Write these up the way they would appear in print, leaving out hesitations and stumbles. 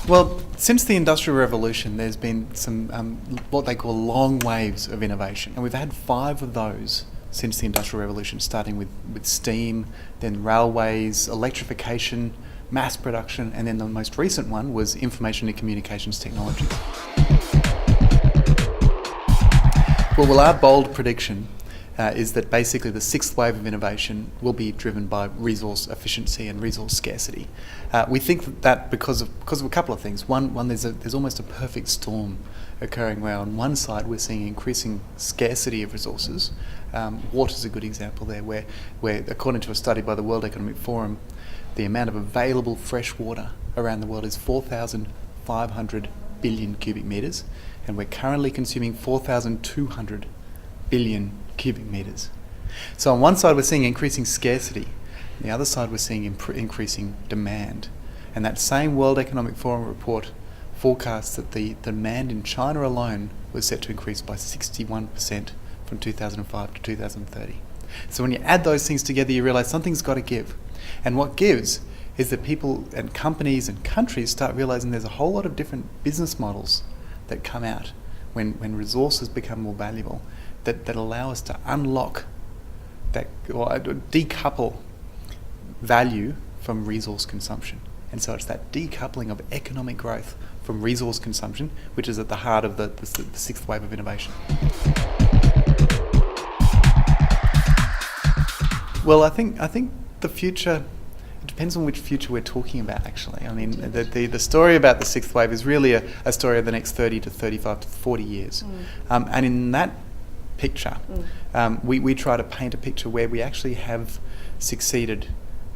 Well, since the Industrial Revolution, there's been some what they call long waves of innovation, and we've had 5 of those since the Industrial Revolution, starting with steam, then railways, electrification, mass production, and then the most recent one was information and communications technology. Well, our bold prediction is that basically the 6th wave of innovation will be driven by resource efficiency and resource scarcity. We think that because of a couple of things. One there's almost a perfect storm occurring where on one side we're seeing increasing scarcity of resources. Water's a good example there, where according to a study by the World Economic Forum, the amount of available fresh water around the world is 4,500 billion cubic metres, and we're currently consuming 4,200 billion cubic metres. So on one side we're seeing increasing scarcity, on the other side we're seeing increasing demand. And that same World Economic Forum report forecasts that the demand in China alone was set to increase by 61% from 2005 to 2030. So when you add those things together, you realise something's got to give. And what gives is that people and companies and countries start realising there's a whole lot of different business models that come out when resources become more valuable, that allow us to unlock that or decouple value from resource consumption. And so it's that decoupling of economic growth from resource consumption which is at the heart of the 6th wave of innovation. Well, I think the future, it depends on which future we're talking about, actually. I mean, the story about the 6th wave is really a story of the next 30 to 35 to 40 years. And in that picture, we try to paint a picture where we actually have succeeded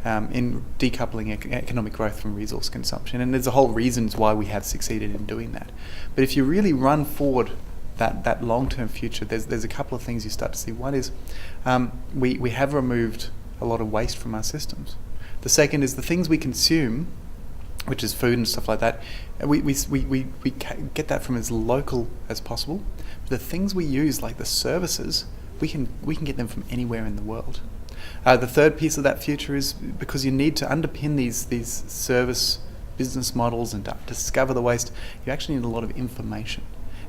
in decoupling economic growth from resource consumption. And there's a whole reasons why we have succeeded in doing that. But if you really run forward that long-term future, there's a couple of things you start to see. One is we have removed a lot of waste from our systems. The second is the things we consume, which is food and stuff like that, we get that from as local as possible. But the things we use, like the services, we can get them from anywhere in the world. The third piece of that future is because you need to underpin these service business models and to discover the waste, you actually need a lot of information.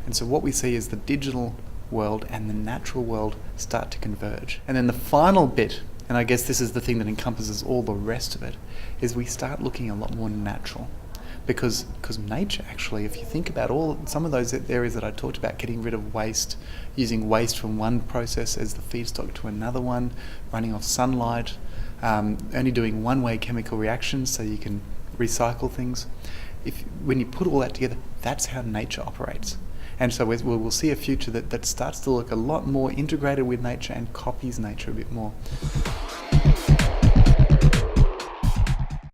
And so what we see is the digital world and the natural world start to converge. And then the final bit, and I guess this is the thing that encompasses all the rest of it, is we start looking a lot more natural. Because nature, actually, if you think about some of those areas that I talked about, getting rid of waste, using waste from one process as the feedstock to another one, running off sunlight, only doing one-way chemical reactions so you can recycle things. When you put all that together, that's how nature operates. And so we'll see a future that starts to look a lot more integrated with nature and copies nature a bit more.